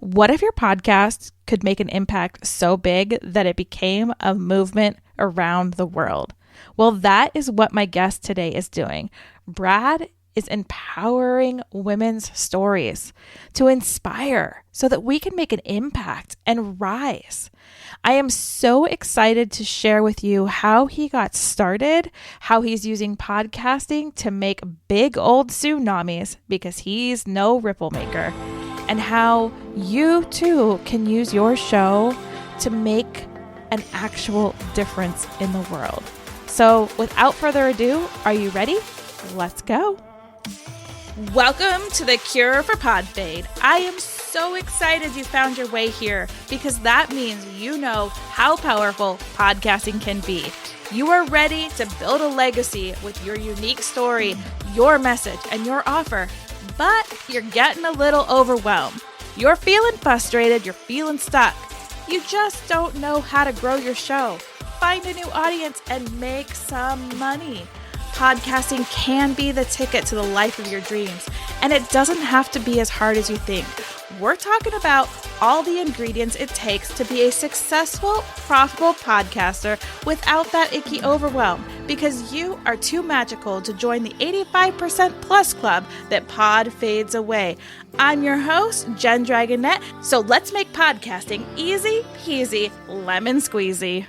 What if your podcast could make an impact so big that it became a movement around the world? Well, that is what my guest today is doing. Brad is empowering women's stories to inspire so that we can make an impact and rise. I am so excited to share with you how he got started, how he's using podcasting to make big old tsunamis because he's no ripple maker, and how you too can use your show to make an actual difference in the world. So without further ado, are you ready? Let's go. Welcome to the Cure for Pod Fade. I am so excited you found your way here because that means you know how powerful podcasting can be. You are ready to build a legacy with your unique story, your message, and your offer, but you're getting a little overwhelmed. You're feeling frustrated, you're feeling stuck. You just don't know how to grow your show, find a new audience, and make some money. Podcasting can be the ticket to the life of your dreams, and it doesn't have to be as hard as you think. We're talking about all the ingredients it takes to be a successful, profitable podcaster without that icky overwhelm, because you are too magical to join the 85% plus club that pod fades away. I'm your host, Jen Dragonette, so let's make podcasting easy peasy lemon squeezy.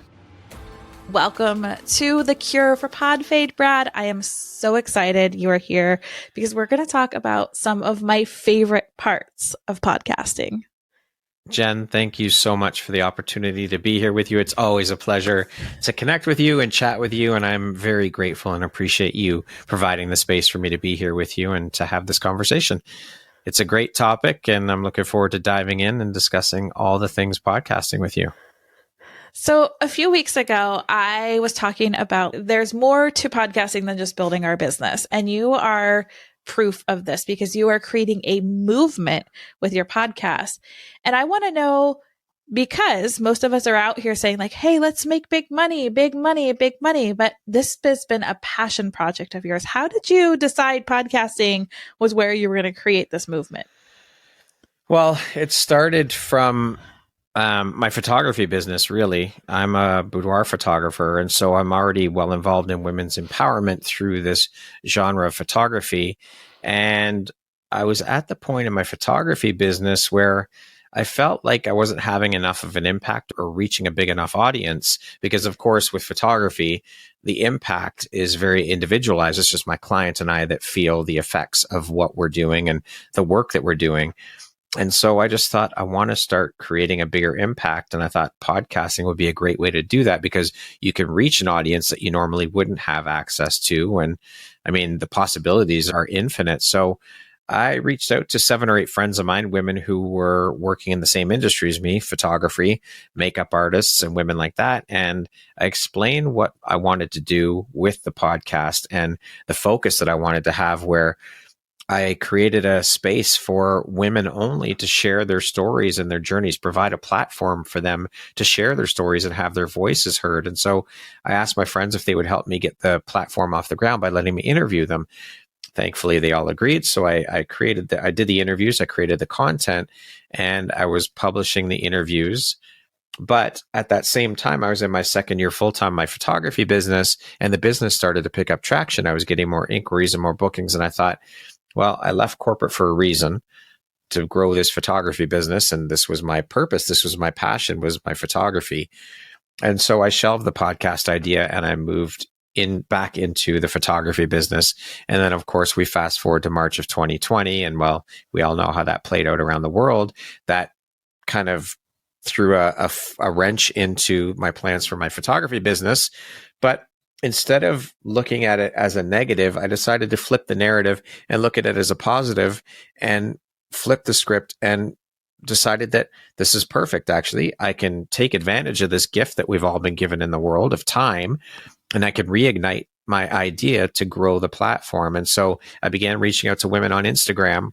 Welcome to the Cure for Pod Fade, Brad. I am so excited you are here because we're going to talk about some of my favorite parts of podcasting. Jen, thank you so much for the opportunity to be here with you. It's always a pleasure to connect with you and chat with you, and I'm very grateful and appreciate you providing the space for me to be here with you and to have this conversation. It's a great topic, and I'm looking forward to diving in and discussing all the things podcasting with you. So a few weeks ago, I was talking about there's more to podcasting than just building our business. And you are proof of this because you are creating a movement with your podcast. And I want to know, because most of us are out here saying like, hey, let's make big money, big money, big money. But this has been a passion project of yours. How did you decide podcasting was where you were going to create this movement? Well, it started from my photography business, really. I'm a boudoir photographer, and so I'm already well involved in women's empowerment through this genre of photography. And I was at the point in my photography business where I felt like I wasn't having enough of an impact or reaching a big enough audience because, of course, with photography, the impact is very individualized. It's just my client and I that feel the effects of what we're doing and the work that we're doing. And so I just thought I want to start creating a bigger impact. And I thought podcasting would be a great way to do that because you can reach an audience that you normally wouldn't have access to. And I mean, the possibilities are infinite. So I reached out to 7 or 8 friends of mine, women who were working in the same industry as me, photography, makeup artists, and women like that. And I explained what I wanted to do with the podcast and the focus that I wanted to have, where I created a space for women only to share their stories and their journeys, provide a platform for them to share their stories and have their voices heard. And so I asked my friends if they would help me get the platform off the ground by letting me interview them. Thankfully, they all agreed. So I did the interviews, I created the content, and I was publishing the interviews. But at that same time, I was in my second year full-time, my photography business, and the business started to pick up traction. I was getting more inquiries and more bookings. And I thought, well, I left corporate for a reason, to grow this photography business. And this was my purpose. This was my passion, was my photography. And so I shelved the podcast idea and I moved back into the photography business. And then, of course, we fast forward to March of 2020. And well, we all know how that played out around the world. That kind of threw a wrench into my plans for my photography business. But instead of looking at it as a negative, I decided to flip the narrative and look at it as a positive and flip the script and decided that this is perfect. Actually, I can take advantage of this gift that we've all been given in the world of time, and I can reignite my idea to grow the platform. And so I began reaching out to women on Instagram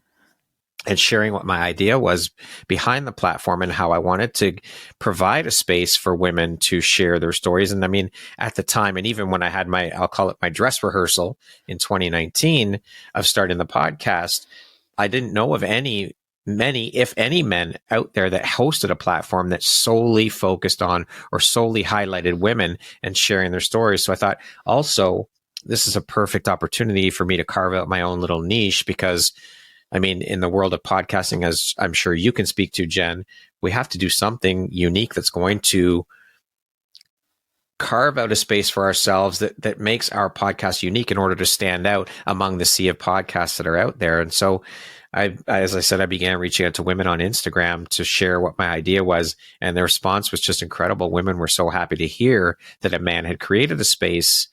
and sharing what my idea was behind the platform and how I wanted to provide a space for women to share their stories. And I mean, at the time, and even when I had I'll call it my dress rehearsal in 2019 of starting the podcast, I didn't know of any many, if any, men out there that hosted a platform that solely focused on or solely highlighted women and sharing their stories. So I thought also this is a perfect opportunity for me to carve out my own little niche, because I mean, in the world of podcasting, as I'm sure you can speak to, Jen, we have to do something unique that's going to carve out a space for ourselves that makes our podcast unique in order to stand out among the sea of podcasts that are out there. And so as I said, I began reaching out to women on Instagram to share what my idea was, and their response was just incredible. Women were so happy to hear that a man had created a space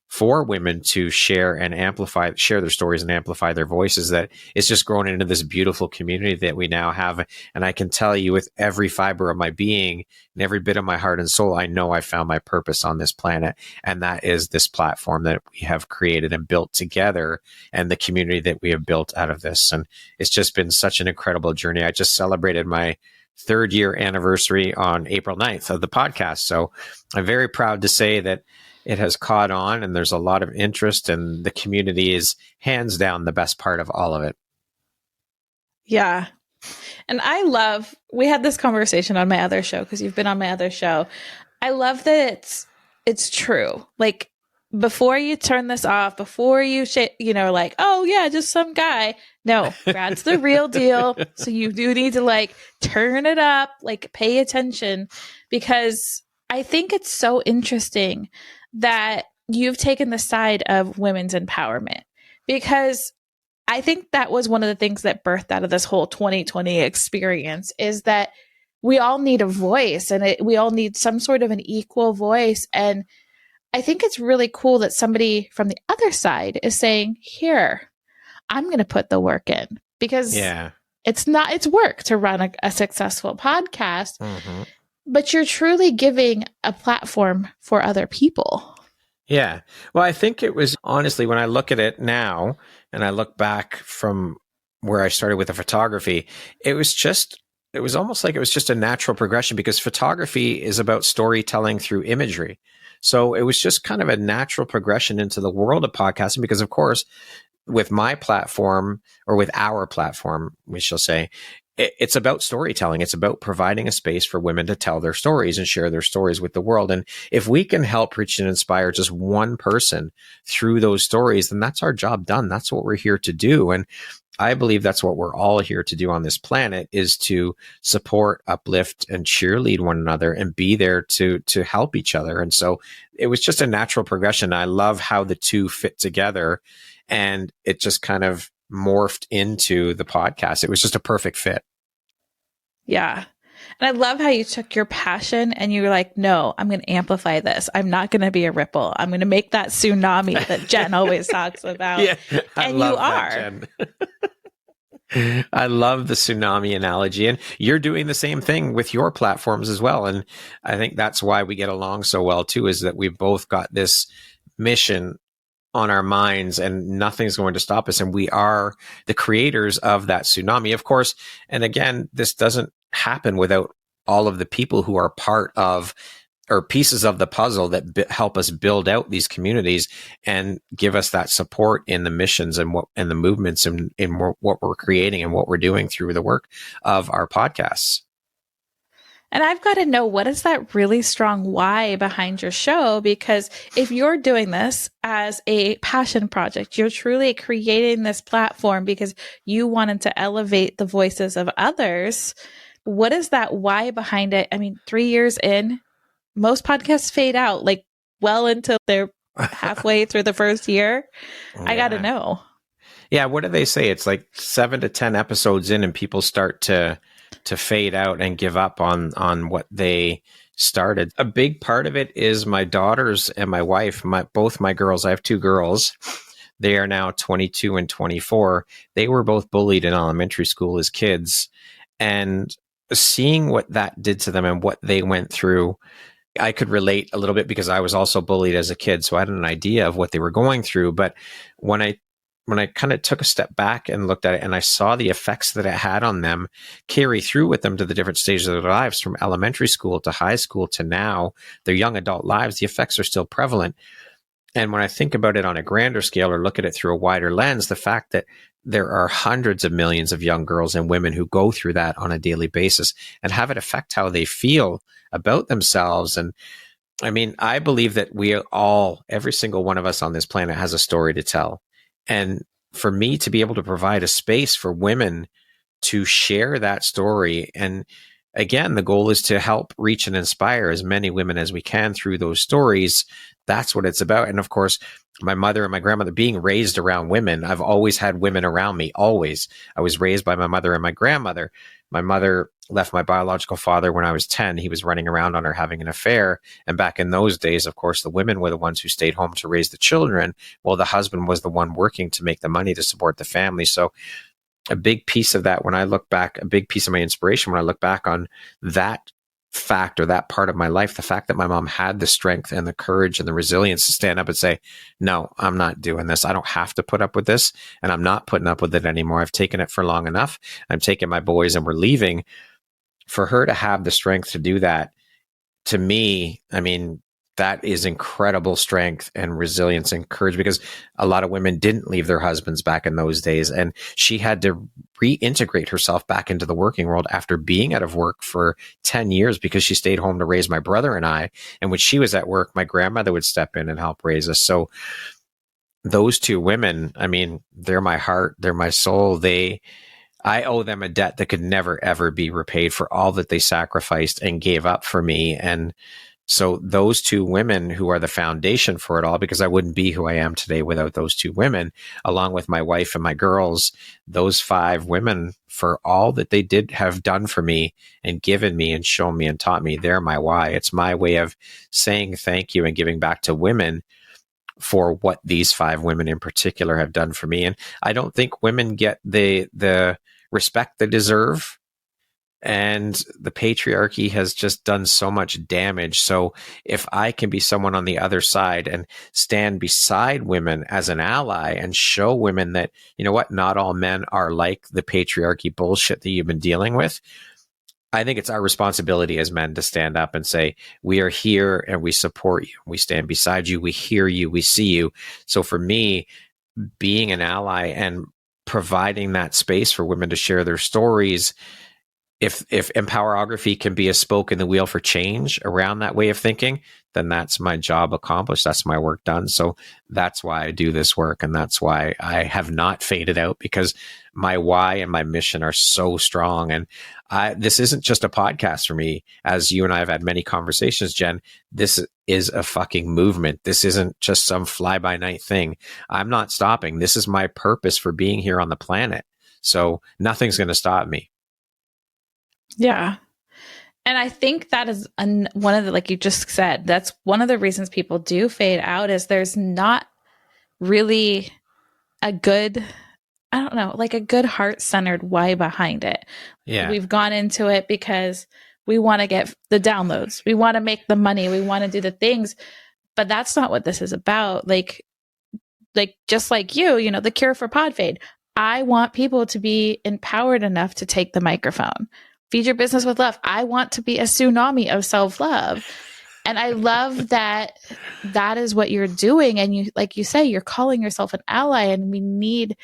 for women to share their stories and amplify their voices, that it's just grown into this beautiful community that we now have. And I can tell you with every fiber of my being and every bit of my heart and soul, I know I found my purpose on this planet. And that is this platform that we have created and built together, and the community that we have built out of this. And it's just been such an incredible journey. I just celebrated my 3rd year anniversary on April 9th of the podcast. So I'm very proud to say that it has caught on, and there's a lot of interest, and the community is hands down the best part of all of it. Yeah. And we had this conversation on my other show, because you've been on my other show. I love that it's true. Like, before you turn this off, before you like, oh yeah, just some guy. No, Brad's the real deal. So you do need to like turn it up, like pay attention, because I think it's so interesting that you've taken the side of women's empowerment, because I think that was one of the things that birthed out of this whole 2020 experience, is that we all need a voice, and we all need some sort of an equal voice. And I think it's really cool that somebody from the other side is saying, here, I'm going to put the work in, because it's work to run a successful podcast. Mm-hmm. But you're truly giving a platform for other people. Yeah. Well, I think it was, honestly, when I look at it now and I look back from where I started with the photography, it was almost like it was just a natural progression, because photography is about storytelling through imagery. So it was just kind of a natural progression into the world of podcasting, because of course, with my platform, or with our platform, we shall say, it's about storytelling. It's about providing a space for women to tell their stories and share their stories with the world. And if we can help reach and inspire just one person through those stories, then that's our job done. That's what we're here to do. And I believe that's what we're all here to do on this planet, is to support, uplift, and cheerlead one another, and be there to help each other. And so it was just a natural progression. I love how the two fit together, and it just kind of morphed into the podcast. It was just a perfect fit. Yeah. And I love how you took your passion and you were like, no, I'm going to amplify this. I'm not going to be a ripple. I'm going to make that tsunami that Jen always talks about. Yeah, and you are. I love the tsunami analogy, and you're doing the same thing with your platforms as well. And I think that's why we get along so well too, is that we've both got this mission on our minds, and nothing's going to stop us. And we are the creators of that tsunami, of course. And again, this doesn't happen without all of the people who are part of, or pieces of the puzzle that help us build out these communities and give us that support in the missions and the movements and in what we're creating and what we're doing through the work of our podcasts. And I've got to know, what is that really strong why behind your show? Because if you're doing this as a passion project, you're truly creating this platform because you wanted to elevate the voices of others. What is that why behind it? I mean, 3 years in, most podcasts fade out like well into their halfway through the first year. Yeah. I got to know. Yeah. What do they say? It's like 7 to 10 episodes in and people start to fade out and give up on what they started. A big part of it is my daughters and my wife, both my girls. I have 2 girls. They are now 22 and 24. They were both bullied in elementary school as kids. And seeing what that did to them and what they went through, I could relate a little bit because I was also bullied as a kid. So I had an idea of what they were going through. But when I kind of took a step back and looked at it and I saw the effects that it had on them carry through with them to the different stages of their lives, from elementary school to high school to now, their young adult lives, the effects are still prevalent. And when I think about it on a grander scale or look at it through a wider lens, the fact that there are hundreds of millions of young girls and women who go through that on a daily basis and have it affect how they feel about themselves. And I mean, I believe that every single one of us on this planet has a story to tell. And for me to be able to provide a space for women to share that story, and again, the goal is to help reach and inspire as many women as we can through those stories. That's what it's about. And of course, my mother and my grandmother, being raised around women, I've always had women around me, always. I was raised by my mother and my grandmother. My mother left my biological father when I was 10. He was running around on her having an affair. And back in those days, of course, the women were the ones who stayed home to raise the children, while the husband was the one working to make the money to support the family. So a big piece of that, when I look back, a big piece of my inspiration, when I look back on that fact or that part of my life, the fact that my mom had the strength and the courage and the resilience to stand up and say, no, I'm not doing this. I don't have to put up with this, and I'm not putting up with it anymore. I've taken it for long enough. I'm taking my boys and we're leaving. For her to have the strength to do that, to me, I mean, that is incredible strength and resilience and courage, because a lot of women didn't leave their husbands back in those days. And she had to reintegrate herself back into the working world after being out of work for 10 years because she stayed home to raise my brother and I. And when she was at work, my grandmother would step in and help raise us. So those two women, I mean, they're my heart, they're my soul. I owe them a debt that could never, ever be repaid for all that they sacrificed and gave up for me. And so those two women, who are the foundation for it all, because I wouldn't be who I am today without those two women, along with my wife and my girls, those 5 women, for all that they did have done for me and given me and shown me and taught me, they're my why. It's my way of saying thank you and giving back to women for what these 5 women in particular have done for me. And I don't think women get the respect they deserve. And the patriarchy has just done so much damage. So if I can be someone on the other side and stand beside women as an ally and show women that, you know what, not all men are like the patriarchy bullshit that you've been dealing with, I think it's our responsibility as men to stand up and say, we are here and we support you. We stand beside you. We hear you. We see you. So for me, being an ally and providing that space for women to share their stories, if Empowerography can be a spoke in the wheel for change around that way of thinking, then that's my job accomplished. That's my work done. So that's why I do this work. And that's why I have not faded out, because my why and my mission are so strong. And this isn't just a podcast for me. As you and I have had many conversations, Jen, this is a fucking movement. This isn't just some fly by night thing. I'm not stopping. This is my purpose for being here on the planet. So nothing's going to stop me. Yeah. And I think that is one of the, like you just said, that's one of the reasons people do fade out, is there's not really a good, I don't know, like a good heart-centered why behind it. Yeah. We've gone into it because we want to get the downloads. We want to make the money. We want to do the things, but that's not what this is about. Like just like you know, the cure for pod fade. I want people to be empowered enough to take the microphone. Feed your business with love. I want to be a tsunami of self-love. And I love that that is what you're doing. And you, like you say, you're calling yourself an ally, and we need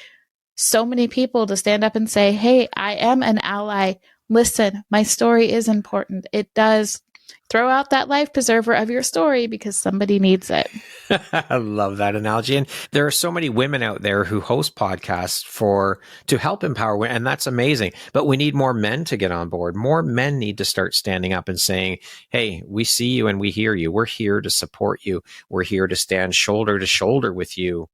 so many people to stand up and say, hey, I am an ally. Listen, my story is important. It does. Throw out that life preserver of your story because somebody needs it. I love that analogy. And there are so many women out there who host podcasts to help empower women, and that's amazing. But we need more men to get on board. More men need to start standing up and saying, hey, we see you and we hear you. We're here to support you. We're here to stand shoulder to shoulder with you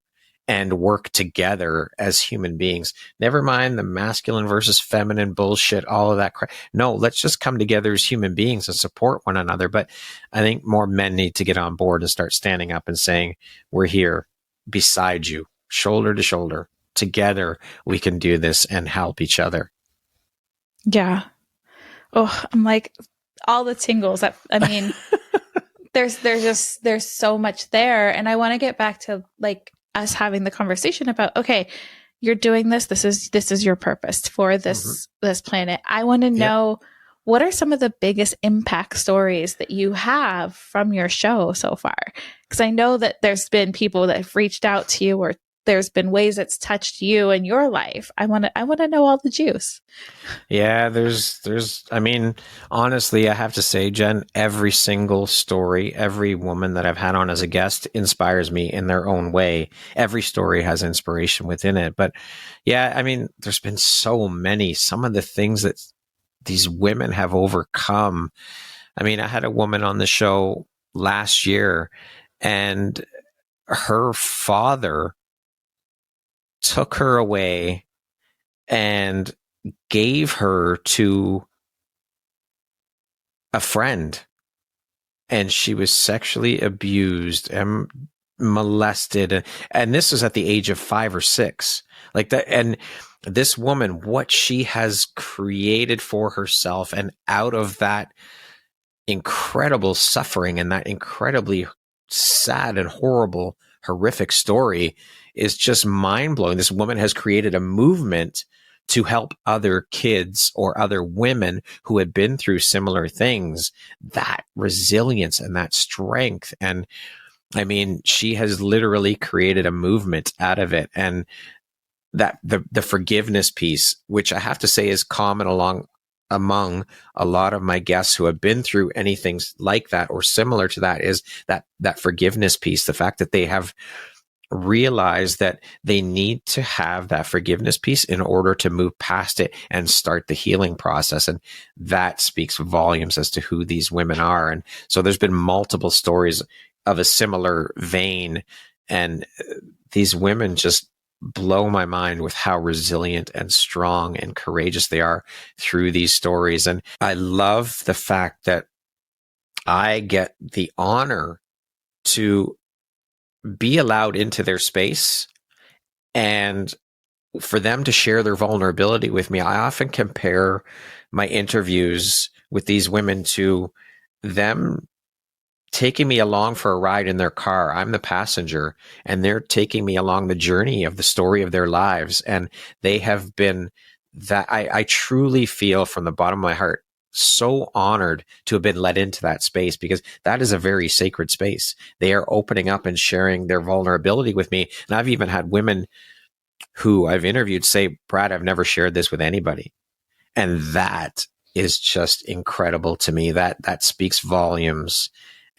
and work together as human beings. Never mind the masculine versus feminine bullshit, all of that crap. No, let's just come together as human beings and support one another. But I think more men need to get on board and start standing up and saying, we're here beside you, shoulder to shoulder. Together, we can do this and help each other. Yeah. Oh, I'm like all the tingles. I mean, there's so much there. And I want to get back to like us having the conversation about, okay, you're doing this. This is your purpose for this planet. I want to know, what are some of the biggest impact stories that you have from your show so far? Because I know that there's been people that have reached out to you, or there's been ways it's touched you in your life. I want to know all the juice. Yeah, I mean, honestly, I have to say, Jen, every single story, every woman that I've had on as a guest inspires me in their own way. Every story has inspiration within it. But yeah, I mean, there's been so many, some of the things that these women have overcome. I mean, I had a woman on the show last year, and her father took her away and gave her to a friend, and she was sexually abused and molested, and this was at the age of 5 or 6, like that. And this woman, what she has created for herself, and out of that incredible suffering and that incredibly sad and horrible, horrific story, is just mind-blowing. This woman has created a movement to help other kids or other women who had been through similar things, that resilience and that strength. And I mean, she has literally created a movement out of it. And that the forgiveness piece, which I have to say is common among a lot of my guests who have been through anything like that or similar to that, is that forgiveness piece. The fact that they have realized that they need to have that forgiveness piece in order to move past it and start the healing process. And that speaks volumes as to who these women are. And so there's been multiple stories of a similar vein, and these women just blow my mind with how resilient and strong and courageous they are through these stories. And I love the fact that I get the honor to be allowed into their space and for them to share their vulnerability with me. I often compare my interviews with these women to them taking me along for a ride in their car. I'm the passenger, and they're taking me along the journey of the story of their lives. And they have been that I truly feel from the bottom of my heart so honored to have been let into that space, because that is a very sacred space. They are opening up and sharing their vulnerability with me. And I've even had women who I've interviewed say, Brad, I've never shared this with anybody. And that is just incredible to me. That speaks volumes.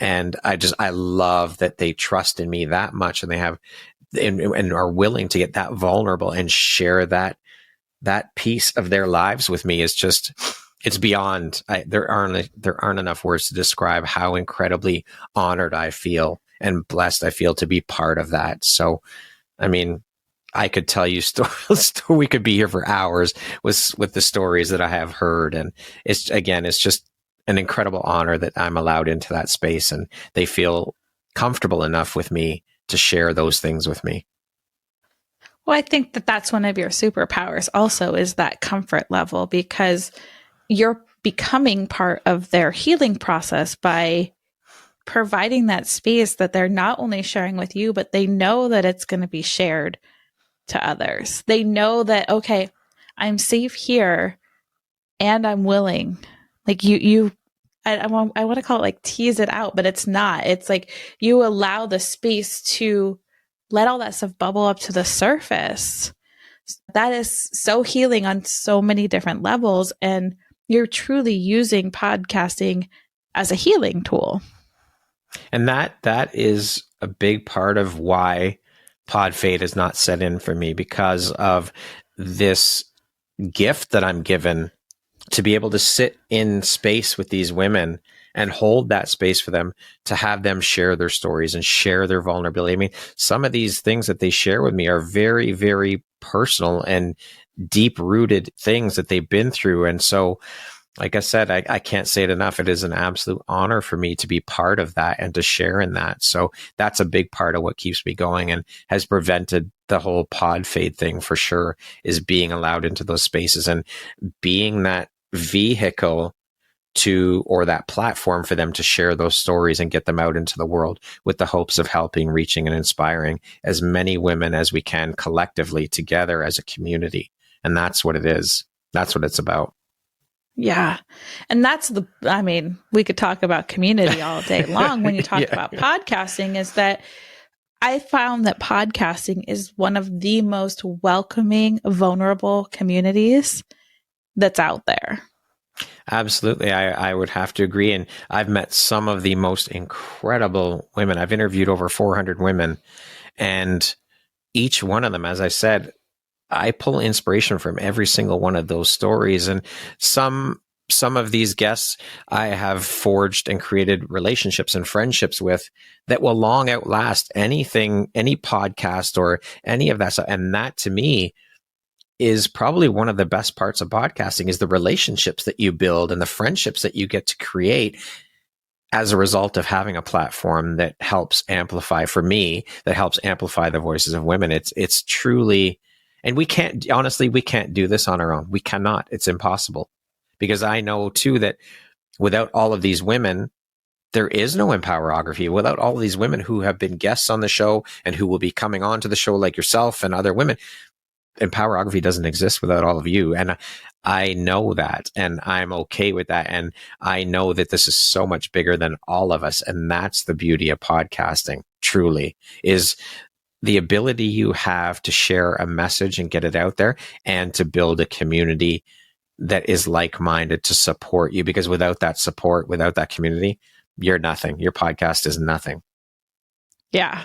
And I love that they trust in me that much, and they have and are willing to get that vulnerable and share that piece of their lives with me. Is just, it's beyond. There aren't enough words to describe how incredibly honored I feel and blessed I feel to be part of that. So, I mean, I could tell you stories. We could be here for hours with the stories that I have heard, and it's just an incredible honor that I'm allowed into that space, and they feel comfortable enough with me to share those things with me. Well, I think that that's one of your superpowers also, is that comfort level, because you're becoming part of their healing process by providing that space that they're not only sharing with you, but they know that it's going to be shared to others. They know that, okay, I'm safe here and I'm willing. Like I want to call it like tease it out, but it's not. It's like you allow the space to let all that stuff bubble up to the surface. That is so healing on so many different levels. And you're truly using podcasting as a healing tool. And that is a big part of why pod fade is not set in for me, because of this gift that I'm given to be able to sit in space with these women and hold that space for them, to have them share their stories and share their vulnerability. I mean, some of these things that they share with me are very, very personal and deep rooted things that they've been through. And so, like I said, I can't say it enough. It is an absolute honor for me to be part of that and to share in that. So that's a big part of what keeps me going and has prevented the whole pod fade thing for sure, is being allowed into those spaces and being that vehicle to, or that platform for them to share those stories and get them out into the world, with the hopes of helping, reaching, and inspiring as many women as we can collectively together as a community. And that's what it is. That's what it's about. Yeah. And we could talk about community all day long when you talk about podcasting, is that I found that podcasting is one of the most welcoming, vulnerable communities that's out there. Absolutely. I would have to agree. And I've met some of the most incredible women. I've interviewed over 400 women, and each one of them, as I said, I pull inspiration from every single one of those stories. And some of these guests I have forged and created relationships and friendships with that will long outlast anything, any podcast or any of that stuff. And that, to me, is probably one of the best parts of podcasting, is the relationships that you build and the friendships that you get to create as a result of having a platform that helps amplify, for me, that helps amplify the voices of women. It's truly, and we can't do this on our own. We cannot. It's impossible. Because I know too that without all of these women, there is no Empowerography. Without all of these women who have been guests on the show and who will be coming on to the show, like yourself and other women, Empowerography doesn't exist without all of you. And I know that, and I'm okay with that. And I know that this is so much bigger than all of us. And that's the beauty of podcasting, truly, is the ability you have to share a message and get it out there, and to build a community that is like-minded to support you. Because without that support, without that community, you're nothing. Your podcast is nothing. Yeah.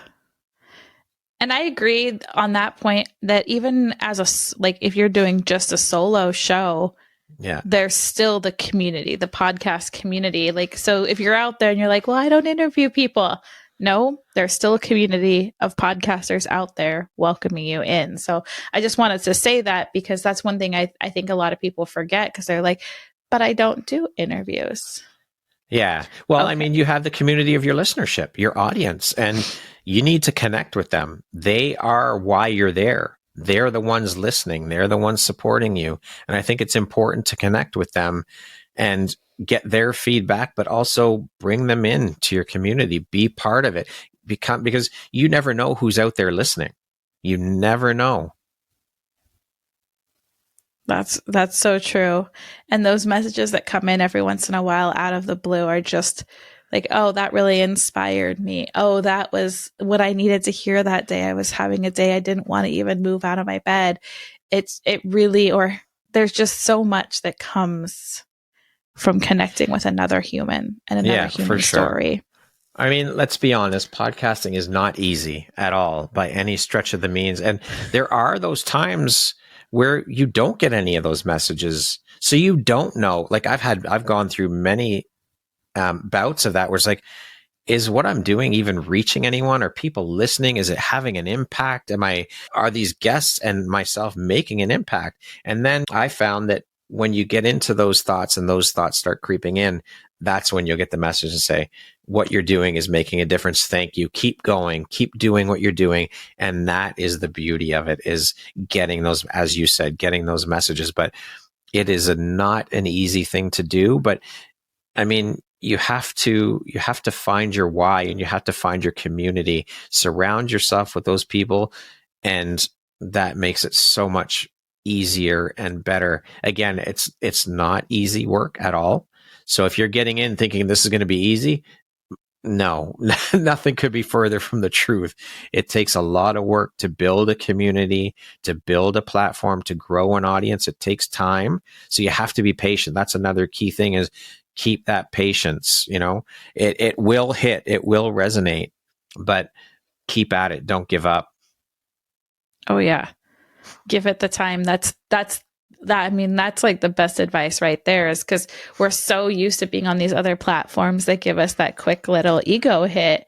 And I agree on that point, that even as if you're doing just a solo show, there's still the community, the podcast community. So if you're out there and you're like, well, I don't interview people. No, there's still a community of podcasters out there welcoming you in. So I just wanted to say that, because that's one thing I think a lot of people forget, because they're like, but I don't do interviews. Yeah. Well, okay. You have the community of your listenership, your audience, and you need to connect with them. They are why you're there. They're the ones listening. They're the ones supporting you. And I think it's important to connect with them and get their feedback, but also bring them in to your community. Be part of it. Because you never know who's out there listening. You never know. That's so true. And those messages that come in every once in a while out of the blue are just like, oh, that really inspired me. Oh, that was what I needed to hear that day. I was having a day I didn't want to even move out of my bed. There's just so much that comes from connecting with another human and another human story. Let's be honest, podcasting is not easy at all by any stretch of the means. And there are those times where you don't get any of those messages. So you don't know. I've gone through many bouts of that where it's like, is what I'm doing even reaching anyone? Are people listening? Is it having an impact? Are these guests and myself making an impact? And then I found that when you get into those thoughts and those thoughts start creeping in, that's when you'll get the message and say, what you're doing is making a difference. Thank you. Keep going. Keep doing what you're doing. And that is the beauty of it, is getting those, as you said, getting those messages. But it is not an easy thing to do. But you have to find your why, and you have to find your community. Surround yourself with those people, and that makes it so much easier and better. Again, it's not easy work at all. So if you're getting in thinking this is going to be easy, no, nothing could be further from the truth. It takes a lot of work to build a community, to build a platform, to grow an audience. It takes time. So you have to be patient. That's another key thing, is keep that patience. It will hit, it will resonate, but keep at it. Don't give up. Oh yeah. Give it the time. That's like the best advice right there, is because we're so used to being on these other platforms that give us that quick little ego hit.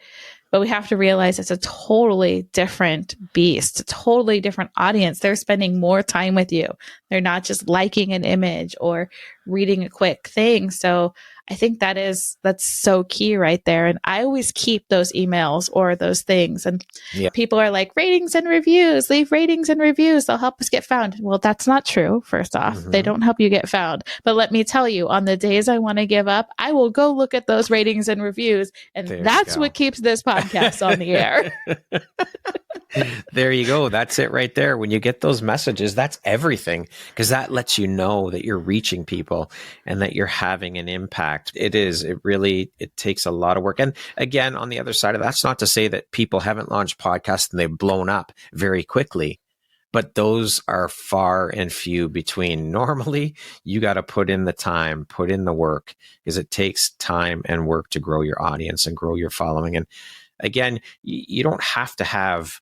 But we have to realize it's a totally different beast, a totally different audience. They're spending more time with you. They're not just liking an image or reading a quick thing. So I think that's so key right there. And I always keep those emails or those things. And people are like, ratings and reviews, leave ratings and reviews. They'll help us get found. Well, that's not true. First off, They don't help you get found. But let me tell you, on the days I want to give up, I will go look at those ratings and reviews. And that's what keeps this podcast on the air. There you go. That's it right there. When you get those messages, that's everything, because that lets you know that you're reaching people and that you're having an impact. It takes a lot of work. And again, on the other side of that's not to say that people haven't launched podcasts and they've blown up very quickly, but those are far and few between. Normally, you got to put in the time, put in the work, because it takes time and work to grow your audience and grow your following. And again, you don't have to have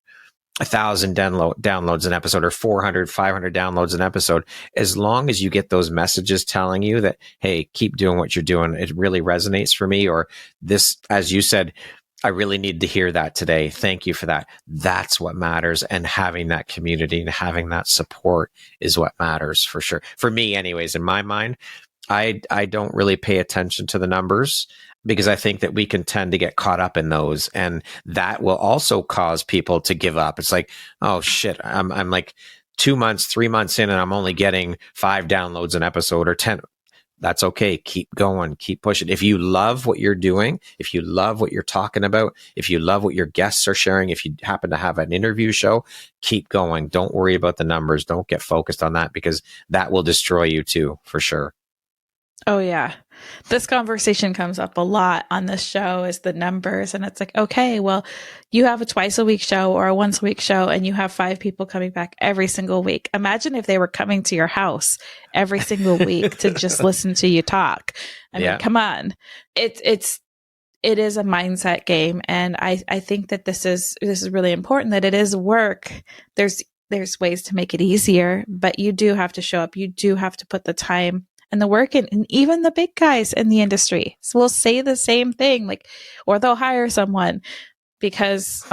1,000 downloads an episode or 400, 500 downloads an episode. As long as you get those messages telling you that, hey, keep doing what you're doing. It really resonates for me. Or this, as you said, I really need to hear that today. Thank you for that. That's what matters. And having that community and having that support is what matters for sure. For me, anyways, in my mind, I don't really pay attention to the numbers, because I think that we can tend to get caught up in those, and that will also cause people to give up. It's like, oh shit, I'm like 2 months, 3 months in, and I'm only getting 5 downloads an episode or 10. That's okay. Keep going, keep pushing. If you love what you're doing, if you love what you're talking about, if you love what your guests are sharing, if you happen to have an interview show, keep going. Don't worry about the numbers. Don't get focused on that, because that will destroy you too, for sure. Oh, yeah. This conversation comes up a lot on this show, is the numbers. And it's like, okay, well, you have a twice a week show or a once a week show, and you have 5 people coming back every single week. Imagine if they were coming to your house every single week to just listen to you talk. I mean, come on. It is a mindset game. And I think that this is really important, that it is work. There's ways to make it easier, but you do have to show up. You do have to put the time and the work in. And even the big guys in the industry will say the same thing, like, or they'll hire someone, because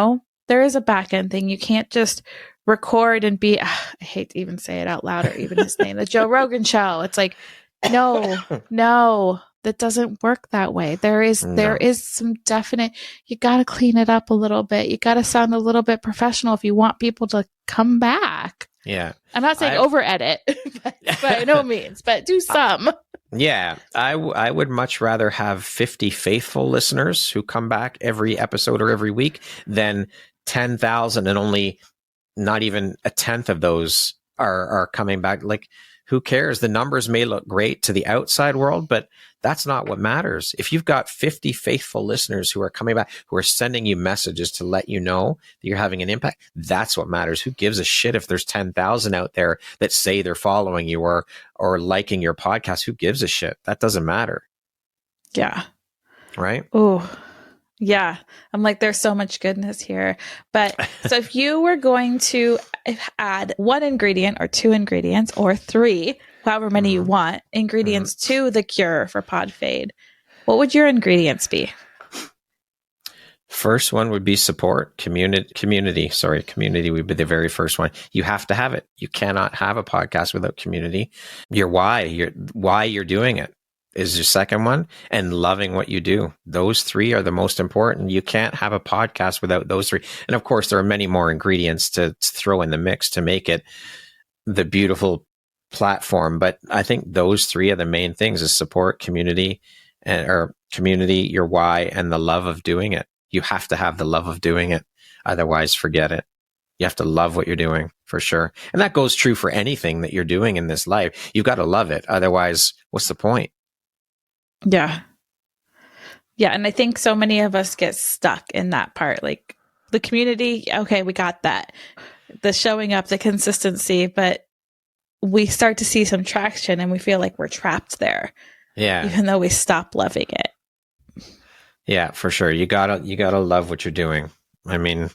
there is a back end thing. You can't just record and be, I hate to even say it out loud, or even his name, the Joe Rogan show. It's like, no, that doesn't work that way. There is some definite, you got to clean it up a little bit. You got to sound a little bit professional if you want people to come back. Yeah. I'm not saying over edit by no means, but do some. Yeah. I would much rather have 50 faithful listeners who come back every episode or every week than 10,000 and only not even a tenth of those are coming back. Like, who cares? The numbers may look great to the outside world, but that's not what matters. If you've got 50 faithful listeners who are coming back, who are sending you messages to let you know that you're having an impact, that's what matters. Who gives a shit if there's 10,000 out there that say they're following you or liking your podcast? Who gives a shit? That doesn't matter. Yeah. Right? Oh, yeah. I'm like, there's so much goodness here. But so if you were going to add 1 ingredient or 2 ingredients or 3, however many you want, ingredients to the cure for pod fade, what would your ingredients be? First one would be support. Community would be the very first one. You have to have it. You cannot have a podcast without community. Your why you're doing it is your second one, and loving what you do. Those 3 are the most important. You can't have a podcast without those 3. And of course, there are many more ingredients to throw in the mix to make it the beautiful platform. But I think those 3 are the main things: is support, community, or community, your why, and the love of doing it. You have to have the love of doing it. Otherwise, forget it. You have to love what you're doing, for sure. And that goes true for anything that you're doing in this life. You've got to love it. Otherwise, what's the point? Yeah. Yeah. And I think so many of us get stuck in that part. Like, the community, okay, we got that. The showing up, the consistency, but we start to see some traction and we feel like we're trapped there. Yeah. Even though we stop loving it. Yeah, for sure. You gotta love what you're doing. I mean,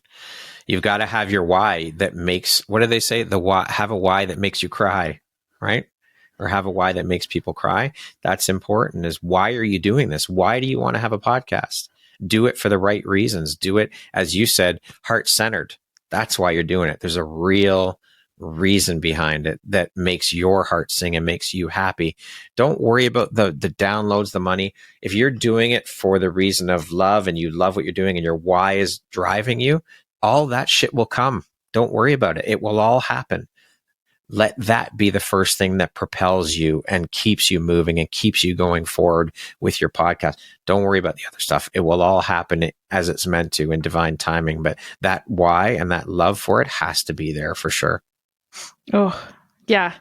you've got to have your why that makes, what do they say? Have a why that makes you cry, right? Or have a why that makes people cry. That's important. Is, why are you doing this? Why do you want to have a podcast? Do it for the right reasons. Do it, as you said, heart-centered. That's why you're doing it. There's a real reason behind it that makes your heart sing and makes you happy. Don't worry about the downloads, the money. If you're doing it for the reason of love and you love what you're doing and your why is driving you, all that shit will come. Don't worry about it. It will all happen. let that be the first thing that propels you and keeps you moving and keeps you going forward with your podcast. Don't worry about the other stuff. It will all happen as it's meant to in divine timing. But that why and that love for it has to be there for sure. Oh, yeah.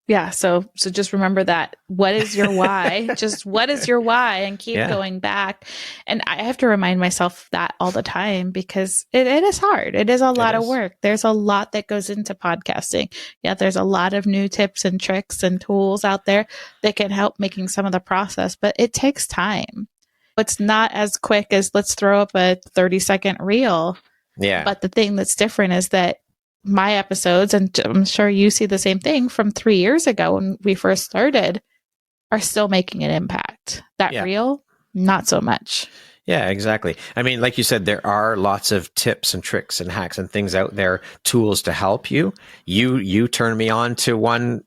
Yeah. So just remember that. What is your why? Just what is your why? And keep going back. And I have to remind myself that all the time because it is hard. It is a lot of work. There's a lot that goes into podcasting. Yeah. There's a lot of new tips and tricks and tools out there that can help making some of the process, but it takes time. It's not as quick as let's throw up a 30-second reel. Yeah. But the thing that's different is that my episodes, and I'm sure you see the same thing from 3 years ago when we first started, are still making an impact. That reel, not so much. Yeah, exactly. I mean, like you said, there are lots of tips and tricks and hacks and things out there, tools to help you. You turned me on to one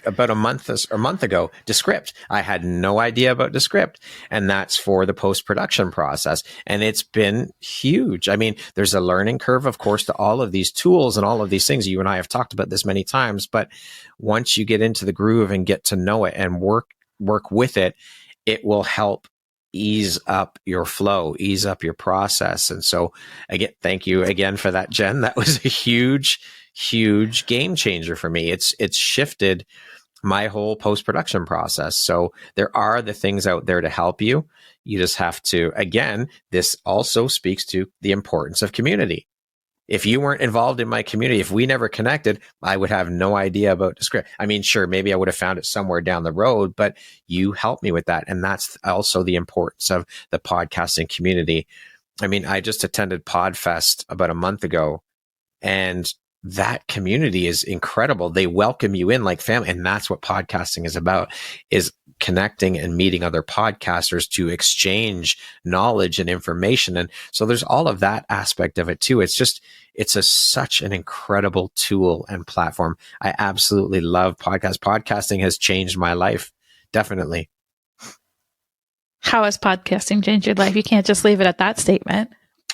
about a month ago, Descript. I had no idea about Descript, and that's for the post-production process. And it's been huge. I mean, there's a learning curve, of course, to all of these tools and all of these things. You and I have talked about this many times, but once you get into the groove and get to know it and work with it, it will help ease up your flow, ease up your process. And so again, thank you again for that, Jen. That was a huge game changer for me. It's shifted my whole post-production process. So there are the things out there to help you. You just have to, again, this also speaks to the importance of community. If you weren't involved in my community, if we never connected, I would have no idea about Descript. I mean, sure, maybe I would have found it somewhere down the road, but you helped me with that. And that's also the importance of the podcasting community. I mean, I just attended PodFest about a month ago, and that community is incredible. They welcome you in like family. And that's what podcasting is about, is connecting and meeting other podcasters to exchange knowledge and information. And so there's all of that aspect of it too. It's such an incredible tool and platform. I absolutely love podcasts. Podcasting has changed my life. Definitely. How has podcasting changed your life? You can't just leave it at that statement.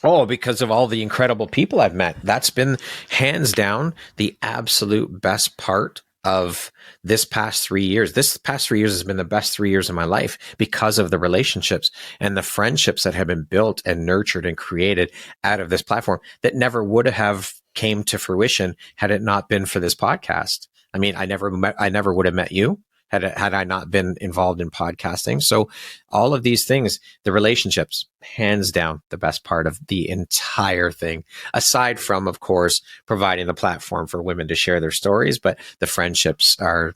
Oh, because of all the incredible people I've met. That's been hands down the absolute best part of this past 3 years. This past 3 years has been the best 3 years of my life because of the relationships and the friendships that have been built and nurtured and created out of this platform that never would have came to fruition had it not been for this podcast. I mean, I never would have met you had I not been involved in podcasting. So all of these things, the relationships, hands down, the best part of the entire thing, aside from, of course, providing the platform for women to share their stories, but the friendships and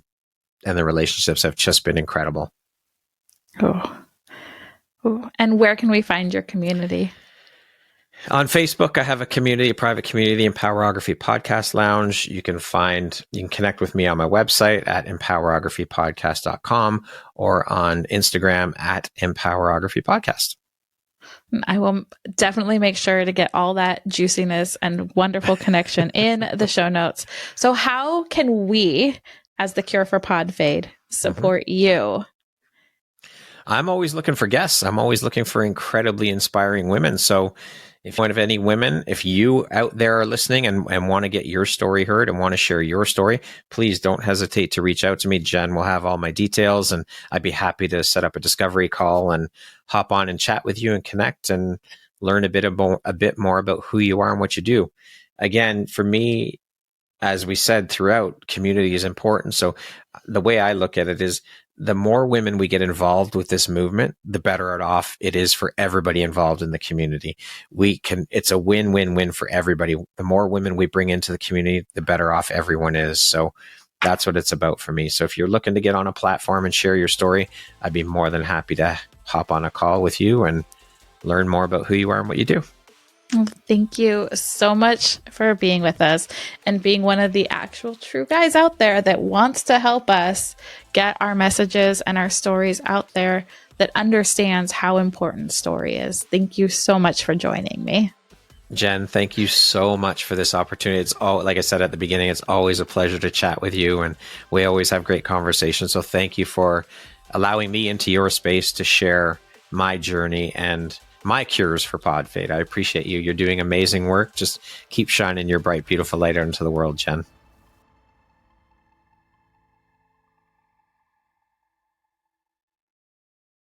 the relationships have just been incredible. Oh. And where can we find your community? On Facebook, I have a private community, the Empowerography Podcast Lounge. You can connect with me on my website at empowerographypodcast.com or on Instagram at Empowerography Podcast. I will definitely make sure to get all that juiciness and wonderful connection in the show notes. So how can we, as the Cure for Pod Fade, support you? I'm always looking for guests. I'm always looking for incredibly inspiring women. So if one of any women, if you out there are listening and want to get your story heard and want to share your story, please don't hesitate to reach out to me. Jen will have all my details, and I'd be happy to set up a discovery call and hop on and chat with you and connect and learn a bit more about who you are and what you do. Again, for me, as we said throughout, community is important. So the way I look at it is, the more women we get involved with this movement, the better off it is for everybody involved in the community. It's a win-win-win for everybody. The more women we bring into the community, the better off everyone is. So that's what it's about for me. So if you're looking to get on a platform and share your story, I'd be more than happy to hop on a call with you and learn more about who you are and what you do. Thank you so much for being with us and being one of the actual true guys out there that wants to help us get our messages and our stories out there, that understands how important story is. Thank you so much for joining me. Jen, thank you so much for this opportunity. It's all, like I said at the beginning, it's always a pleasure to chat with you, and we always have great conversations. So thank you for allowing me into your space to share my journey and my cures for pod fade. I appreciate you. You're doing amazing work. Just keep shining your bright, beautiful light out into the world, Jen.